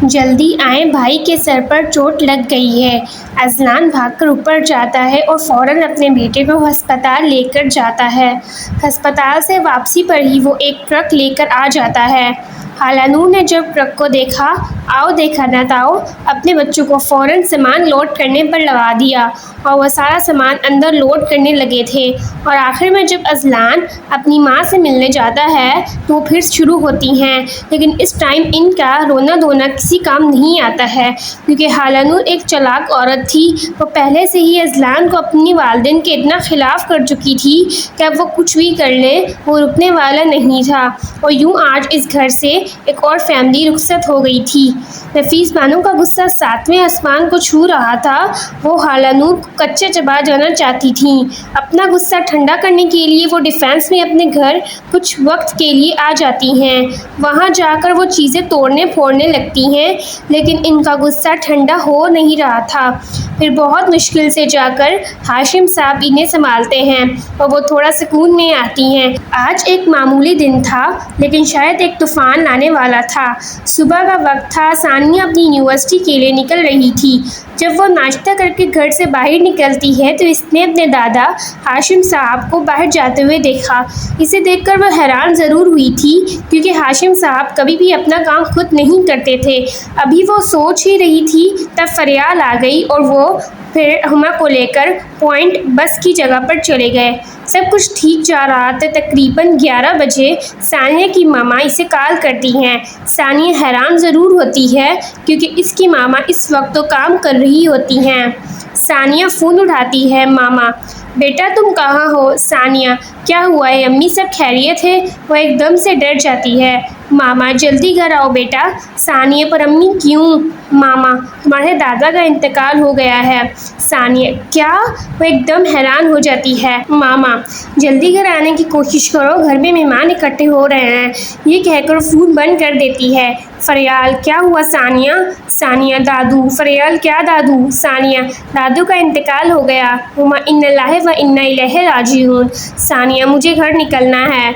جلدی آئیں، بھائی کے سر پر چوٹ لگ گئی ہے۔ اذلان بھاگ کر اوپر جاتا ہے اور فوراً اپنے بیٹے کو ہسپتال لے کر جاتا ہے۔ ہسپتال سے واپسی پر ہی وہ ایک ٹرک لے کر آ جاتا ہے۔ خالہ نور نے جب ٹرک کو دیکھا، آؤ دیکھا نہ تاؤ، اپنے بچوں کو فوراً سامان لوڈ کرنے پر لگا دیا اور وہ سارا سامان اندر لوڈ کرنے لگے تھے۔ اور آخر میں جب اذلان اپنی ماں سے ملنے جاتا ہے تو وہ پھر شروع ہوتی ہیں، لیکن اس ٹائم ان کا رونا دھونا کسی کام نہیں آتا ہے، کیونکہ خالہ نور ایک چالاک عورت تھی۔ وہ پہلے سے ہی اذلان کو اپنی والدین کے اتنا خلاف کر چکی تھی کہ اب وہ کچھ بھی کر لے وہ رکنے والا نہیں تھا، اور یوں آج اس گھر سے ایک اور فیملی رخصت ہو گئی تھی۔ نفیس بانو کا غصہ ساتویں آسمان کو چھو رہا تھا۔ وہ خالہ نور کو کچا چبا جانا چاہتی تھیں۔ اپنا غصہ ٹھنڈا کرنے کے لیے وہ ڈیفینس میں اپنے گھر کچھ وقت کے لیے آ جاتی ہیں۔ وہاں جا کر وہ چیزیں توڑنے پھوڑنے لگتی ہیں، لیکن ان کا غصہ ٹھنڈا ہو نہیں رہا تھا۔ پھر بہت مشکل سے جا کر ہاشم صاحب انہیں سنبھالتے ہیں اور وہ تھوڑا سکون میں آتی ہیں۔ آج ایک معمولی دن تھا، لیکن شاید ایک طوفان آنے والا تھا۔ صبح کا وقت تھا، ثانیہ اپنی یونیورسٹی کے لیے نکل رہی تھی۔ جب وہ ناشتہ کر کے گھر سے باہر نکلتی ہے تو اس نے اپنے دادا ہاشم صاحب کو باہر جاتے ہوئے دیکھا۔ اسے دیکھ کر وہ حیران ضرور ہوئی تھی، کیونکہ ہاشم صاحب کبھی بھی اپنا کام خود نہیں کرتے تھے۔ ابھی وہ سوچ ہی رہی تھی تب فریال آ گئی اور وہ پھر ہما کو لے کر پوائنٹ بس کی جگہ پر چلے گئے۔ سب کچھ ٹھیک جا رہا تھا۔ تقریباً 11 بجے ثانیہ کی ماما اسے کال کرتی ہیں۔ ثانیہ حیران ضرور ہوتی ہے، کیونکہ اس کی ماما اس وقت تو کام کر رہی ہوتی ہیں۔ ثانیہ فون اٹھاتی ہے۔ ماما: بیٹا تم کہاں ہو؟ ثانیہ: کیا ہوا ہے امی، سب خیریت ہے؟ وہ ایک دم سے ڈر جاتی ہے۔ ماما: جلدی گھر آؤ بیٹا۔ ثانیہ: پر امی کیوں؟ ماما: تمہارے دادا کا انتقال ہو گیا ہے۔ ثانیہ: کیا؟ وہ ایک دم حیران ہو جاتی ہے۔ ماما: جلدی گھر آنے کی کوشش کرو، گھر میں مہمان اکٹھے ہو رہے ہیں۔ یہ کہہ کر فون بند کر دیتی ہے۔ فریال: کیا ہوا ثانیہ؟ ثانیہ: دادو۔ فریال: کیا دادو؟ ثانیہ: دادو کا انتقال ہو گیا۔ ہما: انا للہ و انا الیہ راجعون۔ ثانیہ: مجھے گھر نکلنا ہے۔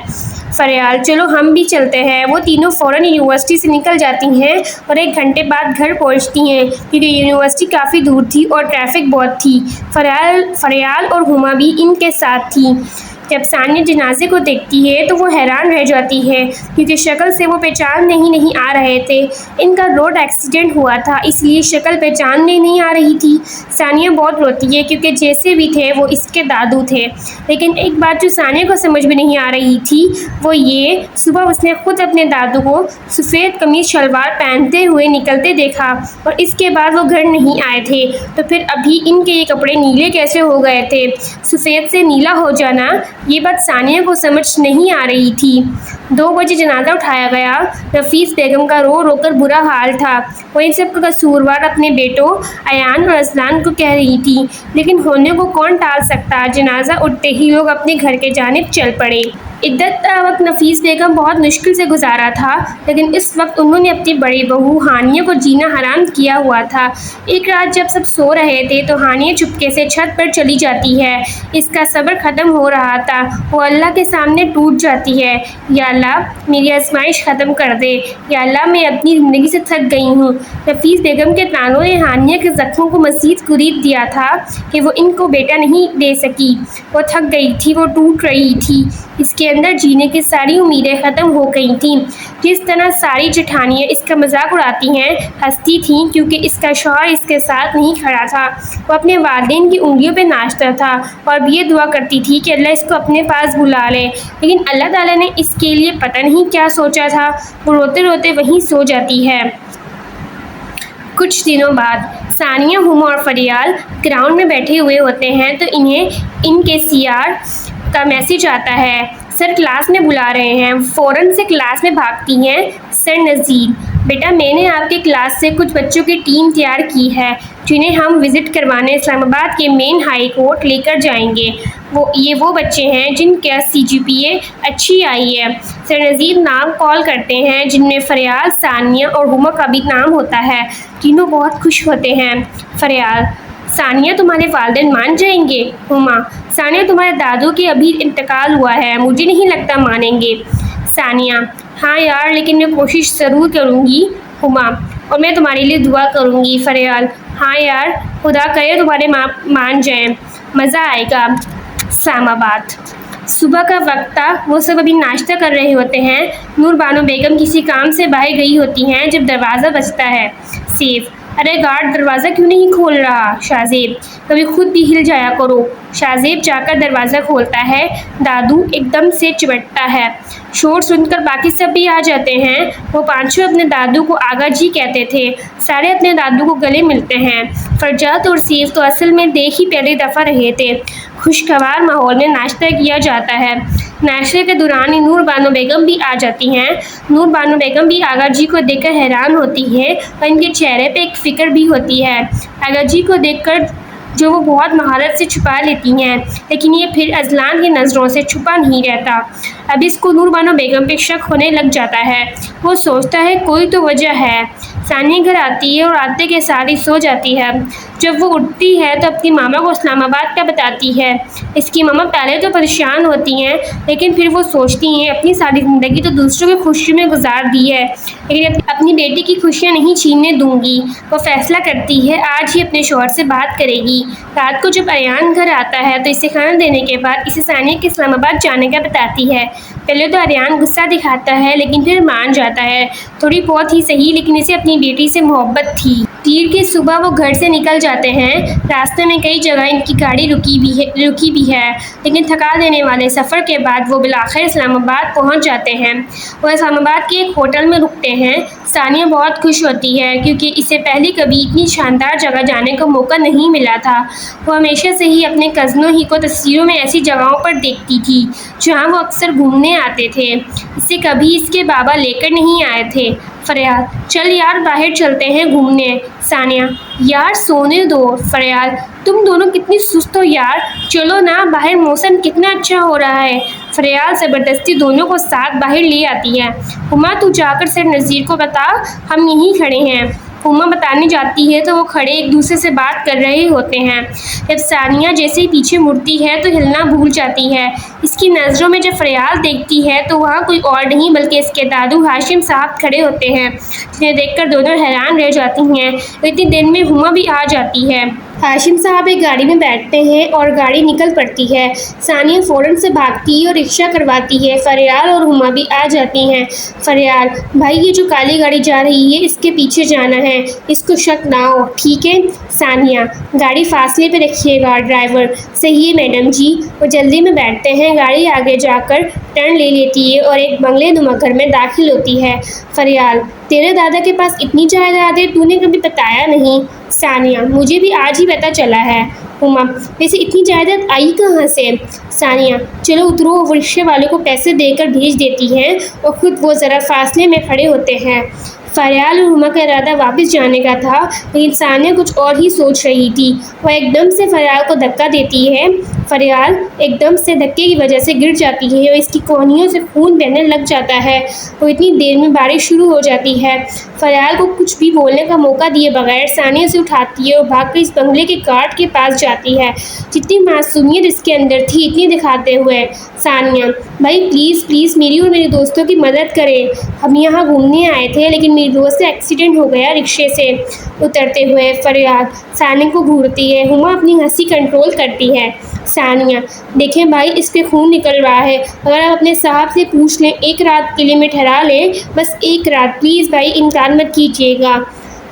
فریال: چلو ہم بھی چلتے ہیں۔ وہ تینوں فوراً یونیورسٹی سے نکل جاتی ہیں اور 1 گھنٹے بعد گھر پہنچتی ہیں، کیونکہ یونیورسٹی کافی دور تھی اور ٹریفک بہت تھی۔ فریال اور ہما بھی ان کے ساتھ تھیں۔ جب ثانیہ جنازے کو دیکھتی ہے تو وہ حیران رہ جاتی ہے، کیونکہ شکل سے وہ پہچاننے نہیں آ رہے تھے۔ ان کا روڈ ایکسیڈنٹ ہوا تھا، اس لیے شکل پہچاننے نہیں آ رہی تھی۔ ثانیہ بہت روتی ہے، کیونکہ جیسے بھی تھے وہ اس کے دادو تھے۔ لیکن ایک بات جو ثانیہ کو سمجھ میں نہیں آ رہی تھی وہ یہ، صبح اس نے خود اپنے دادو کو سفید قمیض شلوار پہنتے ہوئے نکلتے دیکھا اور اس کے بعد وہ گھر نہیں آئے تھے، تو پھر ابھی ان کے یہ کپڑے نیلے کیسے ہو گئے تھے؟ سفید سے نیلا ہو جانا، یہ بات ثانیہ کو سمجھ نہیں آ رہی تھی۔ 2 بجے جنازہ اٹھایا گیا۔ نفیس بیگم کا رو رو کر برا حال تھا۔ وہ ان سب کا قصوروار اپنے بیٹوں ایان اور اذلان کو کہہ رہی تھی، لیکن ہونے کو کون ٹال سکتا؟ جنازہ اٹھتے ہی لوگ اپنے گھر کی جانب چل پڑے۔ عدت وقت نفیس بیگم بہت مشکل سے گزارا تھا، لیکن اس وقت انہوں نے اپنی بڑی بہو ہانیہ کو جینا حرام کیا ہوا تھا۔ ایک رات جب سب سو رہے تھے تو ہانیہ چپکے سے چھت پر چلی جاتی ہے۔ اس کا صبر ختم ہو رہا تھا۔ وہ اللہ کے سامنے ٹوٹ جاتی ہے: یا اللہ میری آزمائش ختم کر دے، یا اللہ میں اپنی زندگی سے تھک گئی ہوں۔ نفیس بیگم کے طعنوں نے ہانیہ کے زخموں کو مزید کریب دیا تھا کہ وہ ان کو بیٹا نہیں دے سکی۔ وہ تھک گئی تھی، وہ ٹوٹ رہی تھی، اس کے اندر جینے کی ساری امیدیں ختم ہو گئی تھیں۔ جس طرح ساری جٹھانیاں اس کا مذاق اڑاتی ہیں، ہنستی تھیں، کیونکہ اس کا شوہر اس کے ساتھ نہیں کھڑا تھا۔ وہ اپنے والدین کی انگلیوں پہ ناچتا تھا اور اب یہ دعا کرتی تھی کہ اللہ اس کو اپنے پاس بلا لے، لیکن اللہ تعالیٰ نے اس کے لیے پتہ نہیں کیا سوچا تھا۔ وہ روتے روتے وہیں سو جاتی ہے۔ کچھ دنوں بعد ثانیہ، ہما اور فریال گراؤنڈ میں بیٹھے ہوئے ہوتے ہیں تو انہیں ان کے سیار کا میسج آتا ہے: سر کلاس میں بلا رہے ہیں۔ فوراً سے کلاس میں بھاگتی ہیں۔ سر نذیر: بیٹا میں نے آپ کے کلاس سے کچھ بچوں کی ٹیم تیار کی ہے، جنہیں ہم وزٹ کروانے اسلام آباد کے مین ہائی کورٹ لے کر جائیں گے۔ یہ وہ بچے ہیں جن کا CGPA اچھی آئی ہے۔ سر نذیر نام کال کرتے ہیں، جن میں فریال، ثانیہ اور ہما کا بھی نام ہوتا ہے۔ تینوں بہت خوش ہوتے ہیں۔ فریال: ثانیہ تمہارے والدین مان جائیں گے؟ ہما: ثانیہ تمہارے دادو کی ابھی انتقال ہوا ہے، مجھے نہیں لگتا مانیں گے۔ ثانیہ: ہاں یار، لیکن میں کوشش ضرور کروں گی۔ ہما: اور میں تمہارے لیے دعا کروں گی۔ فریال: ہاں یار، خدا کرے تمہارے ماں مان جائیں، مزہ آئے گا۔ اسلام آباد۔ صبح کا وقت تھا، وہ سب ابھی ناشتہ کر رہے ہوتے ہیں۔ نور بانو بیگم کسی کام سے باہر گئی ہوتی ہیں جب دروازہ بجتا ہے۔ سیف: ارے گارڈ دروازہ کیوں نہیں کھول رہا؟ شاہ زیب: کبھی خود بھی ہل جایا کرو۔ شاہ زیب جا کر دروازہ کھولتا ہے۔ دادو ایک دم سے چمٹتا ہے۔ شور سن کر باقی سب بھی آ جاتے ہیں۔ وہ پانچوں اپنے دادو کو آغا جی کہتے تھے۔ سارے اپنے دادو کو گلے ملتے ہیں۔ فرجات اور سیف تو اصل میں دیکھ ہی پہلی دفعہ رہے تھے۔ خوشگوار ماحول میں ناشتہ کیا جاتا ہے۔ ناشتے کے دوران ہی نور بانو بیگم بھی آ جاتی ہیں۔ نور بانو بیگم بھی آغا جی کو دیکھ کر حیران ہوتی ہے اور ان کے چہرے پہ ایک فکر بھی ہوتی ہے۔ آغا جی کو دیکھ کر جو وہ بہت مہارت سے چھپا لیتی ہیں، لیکن یہ پھر اذلان کی نظروں سے چھپا نہیں رہتا۔ اب اس کو نور بانو بیگم پہ شک ہونے لگ جاتا ہے۔ وہ سوچتا ہے کوئی تو وجہ ہے۔ ثانیہ گھر آتی ہے اور آتے کے ساتھ ہی سو جاتی ہے۔ جب وہ اٹھتی ہے تو اپنی ماما کو اسلام آباد کا بتاتی ہے۔ اس کی ماما پہلے تو پریشان ہوتی ہیں، لیکن پھر وہ سوچتی ہیں اپنی ساری زندگی تو دوسروں کی خوشی میں گزار دی ہے، لیکن اپنی بیٹی کی خوشیاں نہیں چھیننے دوں گی۔ وہ فیصلہ کرتی ہے آج ہی اپنے شوہر سے بات کرے گی۔ رات کو جب اریان گھر آتا ہے تو اسے کھانا دینے کے بعد اسے ثانیہ کے اسلام آباد جانے کا بتاتی ہے۔ پہلے تو اریان غصہ دکھاتا ہے، لیکن پھر مان جاتا ہے۔ تھوڑی بہت ہی صحیح، لیکن اسے اپنی بیٹی سے محبت تھی۔ پیر کی صبح وہ گھر سے نکل جاتے ہیں۔ راستے میں کئی جگہ ان کی گاڑی رکی بھی ہے، لیکن تھکا دینے والے سفر کے بعد وہ بالآخر اسلام آباد پہنچ جاتے ہیں۔ وہ اسلام آباد کے ایک ہوٹل میں رکتے ہیں۔ ثانیہ بہت خوش ہوتی ہے کیونکہ اسے پہلے کبھی اتنی شاندار جگہ جانے کا موقع نہیں ملا تھا۔ وہ ہمیشہ سے ہی اپنے کزنوں ہی کو تصویروں میں ایسی جگہوں پر دیکھتی تھی جہاں وہ اکثر گھومنے آتے تھے۔ اسے کبھی اس کے بابا لے کر نہیں آئے تھے۔ فریال: چل یار باہر چلتے ہیں گھومنے۔ ثانیہ: یار سونے دو۔ فریال: تم دونوں کتنی سست ہو یار، چلو نا باہر، موسم کتنا اچھا ہو رہا ہے۔ فریال زبردستی دونوں کو ساتھ باہر لے آتی ہے۔ ہما تو جا کر سر نذیر کو بتا ہم یہیں کھڑے ہیں۔ ہما بتانے جاتی ہے تو وہ کھڑے ایک دوسرے سے بات کر رہے ہوتے ہیں۔ جب ثانیہ جیسے ہی پیچھے مڑتی ہے تو ہلنا بھول جاتی ہے۔ اس کی نظروں میں جب فریال دیکھتی ہے تو وہاں کوئی اور نہیں بلکہ اس کے دادو ہاشم صاحب کھڑے ہوتے ہیں، جنہیں دیکھ کر دونوں حیران رہ جاتی ہیں۔ اتنی دیر میں ہما بھی آ جاتی ہے۔ ہاشم صاحب ایک گاڑی میں بیٹھتے ہیں اور گاڑی نکل پڑتی ہے۔ ثانیہ فوراً سے بھاگتی ہے اور رکشہ کرواتی ہے۔ فریال اور ہما بھی آ جاتی ہیں۔ فریال: بھائی یہ جو کالی گاڑی جا رہی ہے اس کے پیچھے جانا ہے، اس کو شک نہ ہو، ٹھیک ہے؟ ثانیہ: گاڑی فاصلے پہ رکھیے گا ڈرائیور۔ صحیح ہے میڈم جی۔ وہ جلدی میں بیٹھتے ہیں۔ گاڑی آگے جا کر ٹرن لے لیتی ہے اور ایک بنگلے نما گھر میں داخل ہوتی ہے۔ فریال: تیرے دادا کے پاس اتنی جائیداد ہے، تو نے کبھی بتایا نہیں۔ ثانیہ: مجھے بھی آج ہی پتہ چلا ہے۔ ہما: ویسے اتنی جائیداد آئی کہاں سے؟ ثانیہ: چلو اترو۔ وہ رکشے والے کو پیسے دے کر بھیج دیتی ہے اور خود وہ ذرا فاصلے میں کھڑے ہوتے ہیں۔ فریال اور ہما کا ارادہ واپس جانے کا تھا، لیکن ثانیہ کچھ اور ہی سوچ رہی تھی۔ وہ ایک دم سے فریال کو دھکا دیتی ہے۔ فریال ایک دم سے دھکے کی وجہ سے گر جاتی ہے اور اس کی کوہنیوں سے خون بہنے لگ جاتا ہے۔ وہ اتنی دیر میں بارش شروع ہو جاتی ہے۔ فریال کو کچھ بھی بولنے کا موقع دیے بغیر ثانیہ سے اٹھاتی ہے اور بھاگ کر اس بنگلے کے گارڈ کے پاس جاتی ہے، جتنی معصومیت اس کے اندر تھی اتنی دکھاتے ہوئے۔ ثانیہ: بھائی پلیز پلیز میری اور میرے دوستوں کی مدد کریں، ہم یہاں گھومنے آئے تھے لیکن میری دوست سے ایکسیڈنٹ ہو گیا رکشے سے۔ اترتے ہوئے فریال ثانیہ کو گھورتی ہے۔ ہما اپنی ہنسی کنٹرول کرتی ہے۔ ثانیہ: دیکھیں بھائی اس پہ خون نکل رہا ہے، اگر آپ اپنے صاحب سے پوچھ لیں ایک رات کے لیے میں ٹھہرا لیں، بس ایک رات، پلیز بھائی انکار مت کیجیے گا۔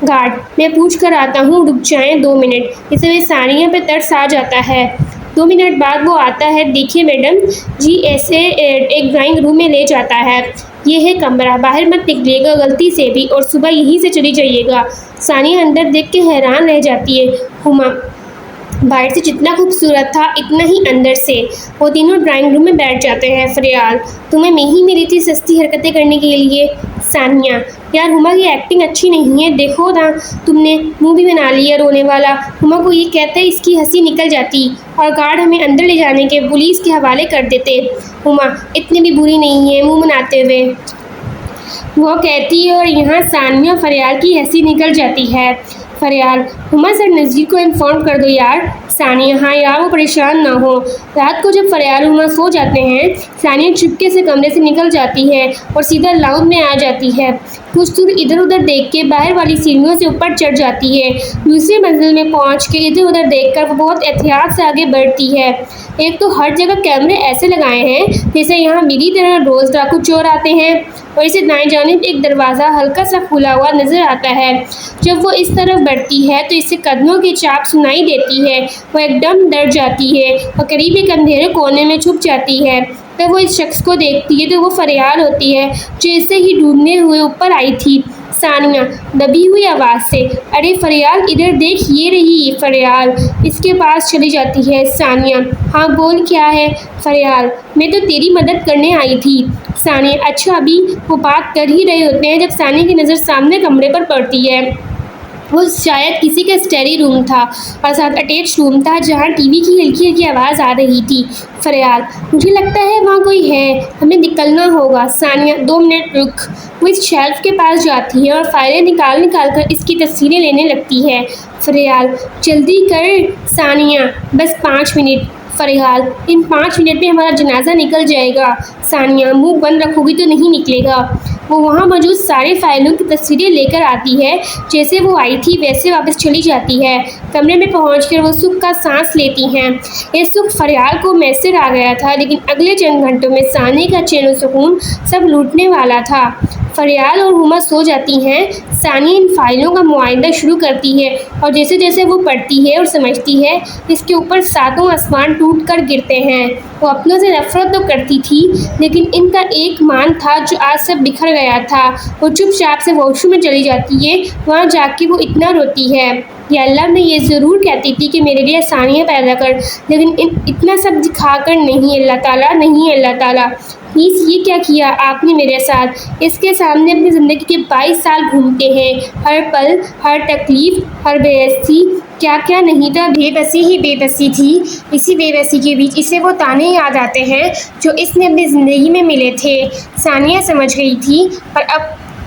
گارڈ: میں پوچھ کر آتا ہوں، رک جائیں 2 منٹ۔ اس میں ثانیہ پہ ترس آ جاتا ہے۔ 2 منٹ بعد وہ آتا ہے۔ دیکھیے میڈم جی، ایسے ایک ڈرائنگ روم میں لے جاتا ہے، یہ ہے کمرہ، باہر مت نکلیے گا غلطی سے بھی، اور صبح یہیں سے چلی جائیے گا۔ ثانیہ اندر دیکھ کے حیران رہ جاتی ہے۔ ہما: باہر سے جتنا خوبصورت تھا اتنا ہی اندر سے۔ وہ تینوں ڈرائنگ روم میں بیٹھ جاتے ہیں۔ فریال: تمہیں میں ہی ملی تھی سستی حرکتیں کرنے کے لیے۔ ثانیہ: یار ہما کی ایکٹنگ اچھی نہیں ہے، دیکھو نا تم نے منہ بھی بنا لیا رونے والا۔ ہما کو یہ کہتے اس کی ہنسی نکل جاتی اور گارڈ ہمیں اندر لے جانے کے پولیس کے حوالے کر دیتے۔ ہما: اتنی بھی بری نہیں ہے، منہ بناتے ہوئے وہ کہتی ہے، اور یہاں ثانیہ اور فریال کی ہنسی نکل جاتی ہے۔ فریال: ہما سر نذیر کو انفارم کر دو یار۔ ثانیہ: ہاں یار وہ پریشان نہ ہو۔ رات کو جب فریال اور ہما سو جاتے ہیں، ثانیہ چپکے سے کمرے سے نکل جاتی ہے اور سیدھا لاؤنج میں آ جاتی ہے۔ کچھ دور ادھر ادھر دیکھ کے باہر والی سیڑھیوں سے اوپر چڑھ جاتی ہے۔ دوسری منزل میں پہنچ کے ادھر ادھر دیکھ کر وہ بہت احتیاط سے آگے بڑھتی ہے۔ ایک تو ہر جگہ کیمرے ایسے لگائے ہیں جیسے یہاں میری طرح روز ڈاکو چور آتے ہیں، اور اسے دائیں جانب ایک دروازہ ہلکا سا کھلا ہوا نظر آتا ہے۔ جب وہ اس طرف بڑھتی ہے تو اسے قدموں کی چاپ سنائی دیتی ہے۔ وہ ایک دم ڈر جاتی ہے اور قریب ایک اندھیرے کونے میں چھپ جاتی ہے۔ جب وہ اس شخص کو دیکھتی ہے تو وہ فریال ہوتی ہے جو اسے ہی ڈھونڈنے ہوئے اوپر آئی تھی۔ ثانیہ دبی ہوئی آواز سے، ارے فریال ادھر دیکھ، یہ رہی۔ فریال اس کے پاس چلی جاتی ہے۔ ثانیہ، ہاں بول کیا ہے؟ فریال، میں تو تیری مدد کرنے آئی تھی۔ ثانیہ، اچھا ابھی وہ بات کر ہی رہے ہوتے ہیں جب ثانیہ کی نظر سامنے کمرے پر پڑتی ہے۔ وہ شاید کسی کا اسٹڈی روم تھا اور ساتھ اٹیچ روم تھا جہاں ٹی وی کی ہلکی ہلکی آواز آ رہی تھی۔ فریال، مجھے لگتا ہے وہاں کوئی ہے، ہمیں نکلنا ہوگا۔ ثانیہ، 2 منٹ رک۔ وہ اس شیلف کے پاس جاتی ہے اور فائلیں نکال کر اس کی تصویریں لینے لگتی ہے۔ فریال، جلدی کر۔ ثانیہ، بس 5 منٹ۔ فریال، ان 5 منٹ میں ہمارا جنازہ نکل جائے گا۔ ثانیہ، منہ بند رکھو گی تو نہیں نکلے گا۔ وہ وہاں موجود ساری فائلوں کی تصویریں لے کر آتی ہے، جیسے وہ آئی تھی ویسے واپس چلی جاتی ہے۔ کمرے میں پہنچ کر وہ سکھ کا سانس لیتی ہیں۔ یہ سکھ فریال کو میسر آ گیا تھا، لیکن اگلے چند گھنٹوں میں ثانیہ کا چین و سکون سب لوٹنے والا تھا۔ فریال اور ہما سو جاتی ہیں۔ ثانیہ ان فائلوں کا معائنہ شروع کرتی ہے اور جیسے جیسے وہ پڑھتی ہے اور سمجھتی ہے اس کے اوپر 7 آسمان ٹوٹ کر گرتے ہیں۔ وہ اپنوں سے نفرت تو کرتی تھی، لیکن ان کا ایک مان تھا جو آج سب بکھر گیا تھا۔ وہ چپ چاپ سے واش روم میں چلی جاتی ہے۔ وہاں جا کے وہ اتنا روتی ہے، یا اللہ میں یہ ضرور کہتی تھی کہ میرے لیے ثانیہ پیدا کر، لیکن اتنا سب دکھا کر نہیں اللہ تعالیٰ، نہیں اللہ تعالیٰ، پلیز یہ کیا کیا آپ نے میرے ساتھ؟ اس کے سامنے اپنی زندگی کے 22 سال گھومتے ہیں، ہر پل، ہر تکلیف، ہر بے عزتی، کیا کیا نہیں تھا، بے بسی ہی بے بسی تھی۔ اسی بے بسی کے بیچ اسے وہ تانے یاد آتے ہیں جو اس نے اپنی زندگی میں ملے تھے۔ ثانیہ سمجھ گئی تھی، پر اب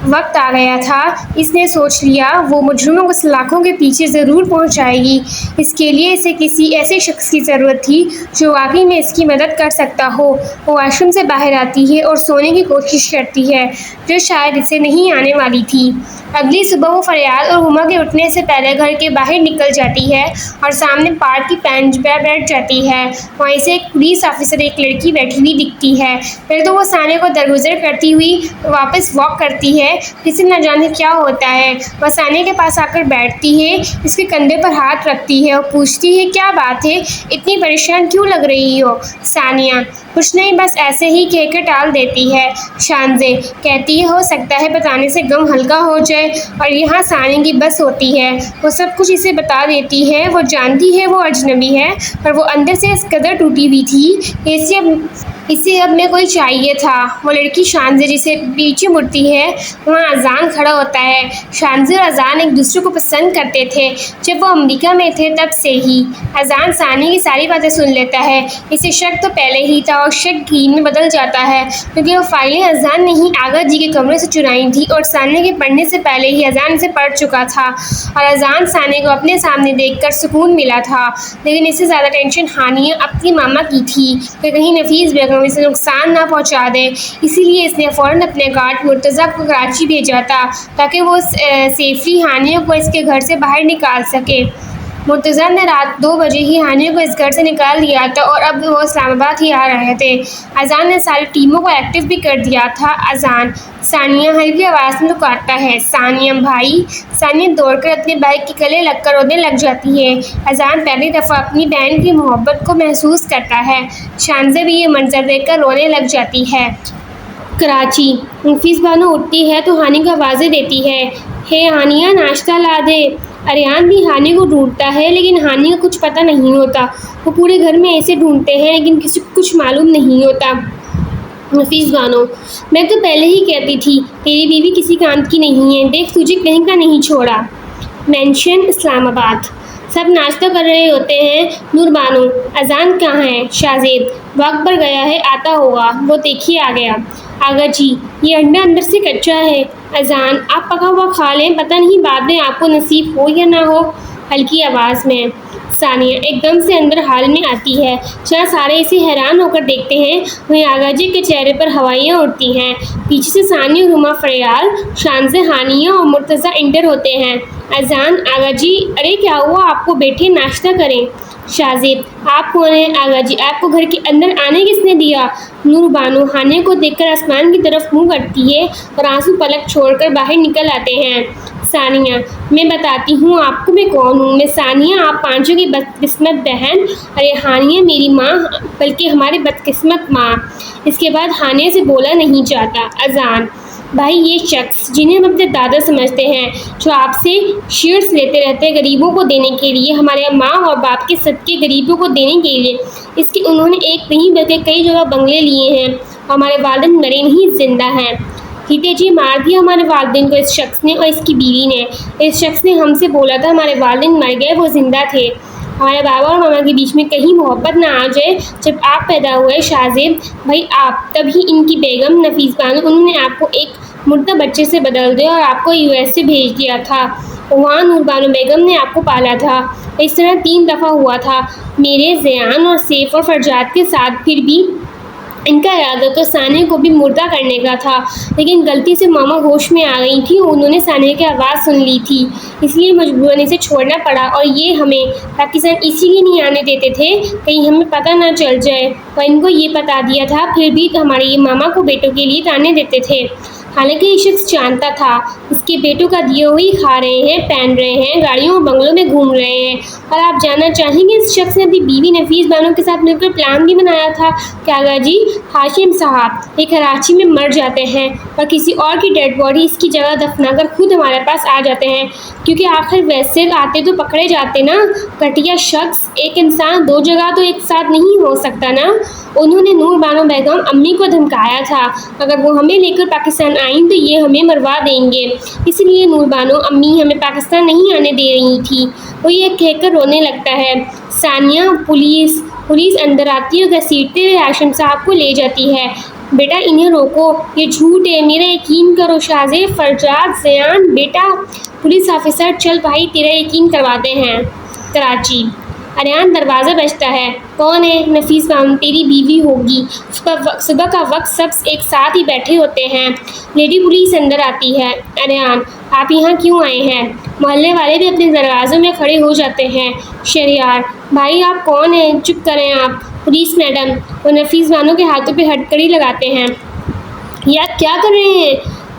وقت آ گیا تھا۔ اس نے سوچ لیا وہ مجرموں کو سلاخوں کے پیچھے ضرور پہنچائے گی۔ اس کے لیے اسے کسی ایسے شخص کی ضرورت تھی جو واقعی میں اس کی مدد کر سکتا ہو۔ وہ واش روم سے باہر آتی ہے اور سونے کی کوشش کرتی ہے، جو شاید اسے نہیں آنے والی تھی۔ اگلی صبح وہ فریال اور ہما کے اٹھنے سے پہلے گھر کے باہر نکل جاتی ہے اور سامنے پارک کی بینچ پر بیٹھ جاتی ہے۔ وہاں اسے ایک پولیس آفیسر ایک لڑکی بیٹھی ہوئی دکھتی ہے۔ پھر تو وہ ثانیہ کو درگزر کرتی ہوئی واپس واک کرتی ہے، جسے نہ جانے کیا ہوتا ہے۔ وہ ثانیہ کے پاس آ کر بیٹھتی ہے، اس کے کندھے پر ہاتھ رکھتی ہے اور پوچھتی ہے، کیا بات ہے، اتنی پریشان کیوں لگ رہی ہو؟ ثانیہ، کچھ نہیں، بس ایسے ہی کہہ کر ٹال دیتی ہے۔ شانزے کہتی ہے، ہو سکتا ہے بتانے سے غم ہلکا ہو جائے، اور یہاں ثانیہ کی بس ہوتی ہے، وہ سب کچھ اسے بتا دیتی ہے۔ وہ جانتی ہے وہ اجنبی ہے، پر وہ اندر سے اس قدر ٹوٹی ہوئی تھی کہ اسے اب میں کوئی چاہیے تھا۔ وہ لڑکی شانزے جسے پیچھے مڑتی ہے، وہاں اذان کھڑا ہوتا ہے۔ شانزے اور اذان ایک دوسرے کو پسند کرتے تھے جب وہ امریکہ میں تھے، تب سے ہی۔ اذان ثانیہ کی ساری باتیں سن لیتا ہے۔ اسے شک تو پہلے ہی تھا اور شک یقین میں بدل جاتا ہے، کیونکہ وہ فائلیں اذان نے ہی آغا جی کے کمرے سے چرائی تھیں اور ثانیہ کے پڑھنے سے پہلے ہی اذان اسے پڑھ چکا تھا، اور اذان ثانیہ کو اپنے سامنے دیکھ کر سکون ملا تھا۔ لیکن اس سے زیادہ ٹینشن ہانیہ اپنی ماما کی تھی کہ کہیں نفیس بیگم اسے نقصان نہ پہنچا دے۔ اسی لیے اس نے فوراً اپنے گارڈ مرتضیٰ کو کراچی بھیجا تھا تاکہ وہ سیفلی ہانیہ کو اس کے گھر سے باہر نکال سکے۔ مرتضیٰ نے رات 2 بجے ہی ہانیہ کو اس گھر سے نکال دیا تھا اور اب وہ اسلام آباد ہی آ رہے تھے۔ اذان نے ساری ٹیموں کو ایکٹیو بھی کر دیا تھا۔ اذان، ثانیہ ہلکی آواز میں پکارتا ہے، ثانیہ بھائی۔ ثانیہ دوڑ کر اپنے بھائی کے گلے لگ کر رونے لگ جاتی ہے۔ اذان پہلی دفعہ اپنی بہن کی محبت کو محسوس کرتا ہے۔ شانزے بھی یہ منظر دیکھ کر رونے لگ جاتی ہے۔ کراچی، نفیس بانو اٹھتی ہے تو ہانیہ کو آوازیں دیتی ہے، ہے ہانیہ، ناشتہ لا دے۔ اریان بھی ہانیہ کو ڈھونڈتا ہے، لیکن ہانیہ کو کچھ پتہ نہیں ہوتا۔ وہ پورے گھر میں ایسے ڈھونڈتے ہیں لیکن کسی کو کچھ معلوم نہیں ہوتا۔ نفیس بانو، میں تو پہلے ہی کہتی تھی تیری بیوی کسی کام کی نہیں ہے، دیکھ تجھے کہیں کا نہیں چھوڑا۔ مینشن، اسلام آباد۔ سب ناشتہ کر رہے ہوتے ہیں۔ نور بانو، اذان کہاں ہے؟ شاہزید، واک پر گیا ہے، آتا ہوگا، وہ دیکھیے آ گیا۔ آغا جی، یہ انڈا اندر سے کچا ہے۔ اذان، آپ پکا ہوا کھا لیں، پتہ نہیں بعد میں آپ کو نصیب ہو یا نہ ہو۔ ہلکی آواز میں، ثانیہ ایک دم سے اندر حال میں آتی ہے، جہاں سارے اسے حیران ہو کر دیکھتے ہیں، وہیں آغا جی کے چہرے پر ہوائیاں اڑتی ہیں۔ پیچھے سے ثانیہ، روما، فریال، شانزے، ہانیہ اور مرتضیٰ انٹر ہوتے ہیں۔ اذان: آغا جی، ارے کیا ہوا؟ آپ کو بیٹھے، ناشتہ کریں۔ شاہزیب: آپ کون ہیں آغا جی؟ آپ کو گھر کے اندر آنے کس نے دیا؟ نور بانو ہانیہ کو دیکھ کر آسمان کی طرف منہ کرتی ہے اور آنسو پلک چھوڑ کر باہر نکل آتے ہیں۔ ثانیہ: میں بتاتی ہوں آپ کو میں کون ہوں۔ میں ثانیہ، آپ پانچوں کی بدقسمت بہن۔ ارے ہانیہ، میری ماں، بلکہ ہماری بدقسمت ماں۔ اس کے بعد ہانیہ سے بولا نہیں جاتا۔ اذان: بھائی، یہ شخص جنہیں ہم اپنے دادا سمجھتے ہیں، جو آپ سے شیئرز لیتے رہتے ہیں غریبوں کو دینے کے لیے، ہمارے ماں اور باپ کے صدقے غریبوں کو دینے کے لیے، اس کے انہوں نے ایک نہیں بلکہ کئی جگہ بنگلے لیے ہیں۔ ہمارے والدین مرے نہیں، زندہ ہیں۔ جیتے جی مار دیا ہمارے والدین کو اس شخص نے اور اس کی بیوی نے۔ اس شخص نے ہم سے بولا تھا ہمارے والدین مر گئے، وہ زندہ تھے۔ ہمارے بابا اور ماما کے بیچ میں کہیں محبت نہ آ جائے جب آپ پیدا ہوئے۔ شاہزیب: بھائی آپ، تب ہی ان کی بیگم نفیس بانو، انہوں نے آپ کو ایک مردہ بچے سے بدل دیا اور آپ کو US سے بھیج دیا تھا۔ وہاں نور بانو بیگم نے آپ کو پالا تھا۔ اس طرح 3 دفعہ ہوا تھا، میرے، زیان اور سیف اور فرجاد کے ساتھ۔ پھر بھی ان کا ارادہ تو ثانیہ کو بھی مردہ کرنے کا تھا، لیکن غلطی سے ماما ہوش میں آ گئی تھی، انہوں نے ثانیہ کی آواز سن لی تھی، اس لیے مجبوراً اسے چھوڑنا پڑا۔ اور یہ ہمیں پاکستان اسی لیے نہیں آنے دیتے تھے کہیں ہمیں پتہ نہ چل جائے، اور ان کو یہ بتا دیا تھا، پھر بھی ہمارے یہ ماما کو بیٹوں کے لیے تانے دیتے تھے۔ حالانکہ یہ شخص جانتا تھا اس کے بیٹوں کا دیا ہوئی کھا رہے ہیں، پہن رہے ہیں، گاڑیوں اور بنگلوں میں گھوم رہے ہیں۔ اور آپ جاننا چاہیں گے اس شخص نے اپنی بیوی نفیس بانو کے ساتھ مل کر پلان بھی بنایا تھا کہ آغا جی، ہاشم صاحب یہ کراچی میں مر جاتے ہیں اور کسی اور کی ڈیڈ باڈی اس کی جگہ دفنا کر خود ہمارے پاس آ جاتے ہیں، کیونکہ آخر ویسے آتے تو پکڑے جاتے نا۔ گھٹیا شخص، ایک انسان 2 جگہ تو ایک ساتھ نہیں ہو سکتا نا۔ انہوں نے نور بانو بیگم امی کو دھمکایا تھا، اگر وہ ہمیں لے کر پاکستان آئیں تو یہ ہمیں مروا دیں گے، اس لیے نور بانو امی ہمیں پاکستان نہیں آنے دے رہی تھی۔ وہ یہ کہہ کر رونے لگتا ہے۔ ثانیہ: پولیس اندر آتی ہے اور گھسیٹتے ہوئے ہاشم صاحب کو لے جاتی ہے۔ بیٹا انہیں روکو، یہ جھوٹ ہے، میرا یقین کرو۔ شاہزیب، فرجاد، زیان، بیٹا۔ پولیس آفیسر: چل بھائی، تیرا یقین کرواتے ہیں۔ کراچی: اریان، دروازہ بجتا ہے۔ کون ہے؟ نفیس بانو، تیری بیوی ہوگی۔ صبح کا وقت سب ایک ساتھ ہی بیٹھے ہوتے ہیں۔ لیڈی پولیس اندر آتی ہے۔ اریان: آپ یہاں کیوں آئے ہیں؟ محلے والے بھی اپنے دروازوں میں کھڑے ہو جاتے ہیں۔ شہریار: بھائی آپ کون ہیں؟ چپ کریں آپ۔ پولیس میڈم، وہ نفیس بانو کے ہاتھوں پہ ہتھکڑی لگاتے ہیں۔ یہ آپ کیا کر رہے ہیں؟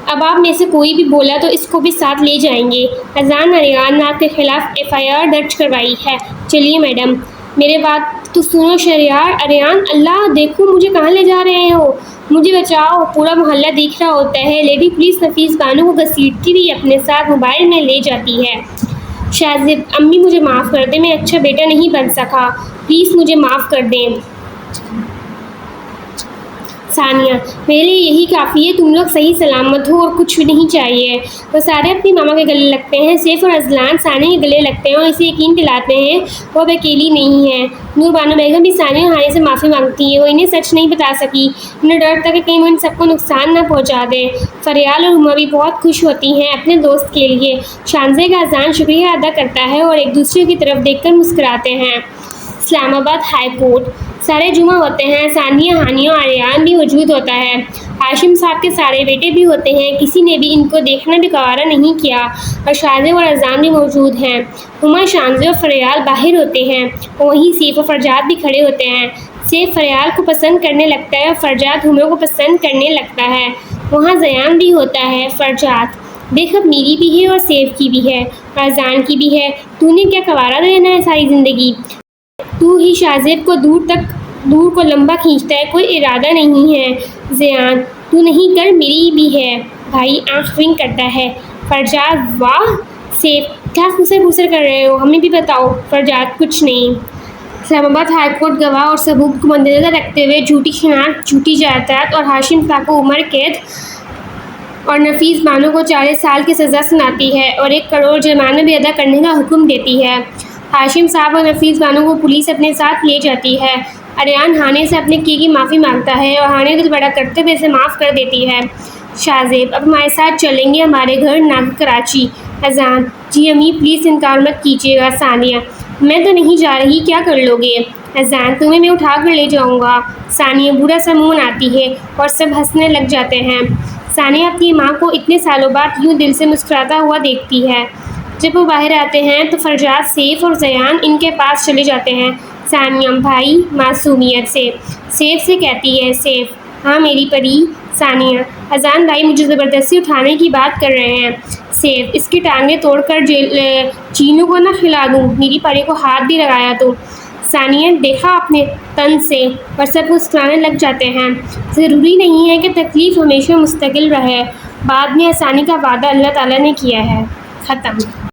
اب آپ میں سے کوئی بھی بولا تو اس کو بھی ساتھ لے جائیں گے۔ اذان: اریان نے آپ کے خلاف FIR درج کروائی ہے۔ چلیے میڈم۔ میرے بات تو سنو شہریار۔ اریان: اللہ، دیکھو مجھے کہاں لے جا رہے ہو، مجھے بچاؤ، پورا محلہ دیکھ رہا ہوتا ہے۔ لیڈی پولیس نفیس بانو کو گھسیٹتی ہوئی اپنے ساتھ موبائل میں لے جاتی ہے۔ شاہزیب: امی مجھے معاف کر دیں، میں اچھا بیٹا نہیں بن سکا، پلیز مجھے معاف کر دیں۔ ثانیہ: میرے لیے یہی کافی ہے، تم لوگ صحیح سلامت ہو اور کچھ بھی نہیں چاہیے۔ وہ سارے اپنی ماما کے گلے لگتے ہیں۔ سیف اور اذلان ثانیہ کے گلے لگتے ہیں اور اسے یقین دلاتے ہیں وہ اب اکیلی نہیں ہے۔ نور بانو بیگم بھی ثانیہ اور ہانیہ سے معافی مانگتی ہیں، وہ انہیں سچ نہیں بتا سکی، انہیں ڈر تھا کہ کہیں وہ ان سب کو نقصان نہ پہنچا دے۔ فریال اور روما بھی بہت خوش ہوتی ہیں اپنے دوست کے لیے۔ شانزے کا اذان شکریہ ادا کرتا ہے اور ایک دوسرے کی طرف دیکھ کر مسکراتے ہیں۔ اسلام آباد ہائی کورٹ: سارے جمع ہوتے ہیں، ثانیہ، ہانیہ اور اریان بھی موجود ہوتا ہے، ہاشم صاحب کے سارے بیٹے بھی ہوتے ہیں، کسی نے بھی ان کو دیکھنا بھی گوارا نہیں کیا، اور شاہزیب اور اذان بھی موجود ہیں۔ ہما، شانزے اور فریال باہر ہوتے ہیں اور وہیں سیف اور فرجاد بھی کھڑے ہوتے ہیں۔ سیف فریال کو پسند کرنے لگتا ہے اور فرجاد ہما کو پسند کرنے لگتا ہے۔ وہاں زیان بھی ہوتا ہے۔ فرجاد: دیکھ، اب میری بھی ہے اور سیف کی بھی ہے اور اذان کی بھی ہے، تو نے کیا گوارا رہنا ہے ساری زندگی؟ تو ہی شاہزیب کو دور کو لمبا کھینچتا ہے، کوئی ارادہ نہیں ہے۔ زیان: تو نہیں کر، میری بھی ہے۔ بھائی آنکھ ونک کرتا ہے۔ فرجاد: واہ۔ سیف: کیا خسر کر رہے ہو، ہمیں بھی بتاؤ۔ فرجاد: کچھ نہیں۔ اسلام آباد ہائی کورٹ: گواہ اور ثبوت کو مدنظر رکھتے ہوئے جھوٹی شناخت، جھوٹی جائیداد اور ہاشم صاحب کو عمر قید اور نفیس بانو کو 40 سال کی سزا سناتی ہے اور 1 کروڑ جرمانہ بھی ادا کرنے کا حکم دیتی ہے۔ ہاشم صاحب اور نفیس بانو کو پولیس اپنے ساتھ لے جاتی ہے۔ اریان ہانیہ سے اپنے کی معافی مانگتا ہے اور ہانیہ دل بڑا کرتے ہوئے اسے معاف کر دیتی ہے۔ شاہزیب: اب ہمارے ساتھ چلیں گے ہمارے گھر، نہ کہ کراچی۔ اذان: جی امی، پلیز انکار مت کیجیے گا۔ ثانیہ: میں تو نہیں جا رہی، کیا کر لو گے؟ اذان تمہیں میں اٹھا کر لے جاؤں گا۔ ثانیہ برا سا منہ بناتی ہے اور سب ہنسنے لگ جاتے ہیں۔ ثانیہ اپنی ماں کو اتنے سالوں بعد یوں دل سے مسکراتا ہوا دیکھتی ہے۔ جب وہ باہر آتے ہیں تو فرجاد، سیف اور زیان ان کے پاس چلے جاتے ہیں۔ ثانیہ بھائی معصومیت سے سیف سے کہتی ہے۔ سیف: ہاں میری پری۔ ثانیہ: اذان بھائی مجھے زبردستی اٹھانے کی بات کر رہے ہیں۔ سیف: اس کی ٹانگیں توڑ کر چینو کو نہ کھلا دوں؟ میری پری کو ہاتھ بھی لگایا تو؟ ثانیہ: دیکھا اپنے طنز سے، اور سب مسکرانے لگ جاتے ہیں۔ ضروری نہیں ہے کہ تکلیف ہمیشہ مستقل رہے، بعد میں آسانی کا وعدہ اللہ تعالیٰ نے کیا ہے۔ ختم۔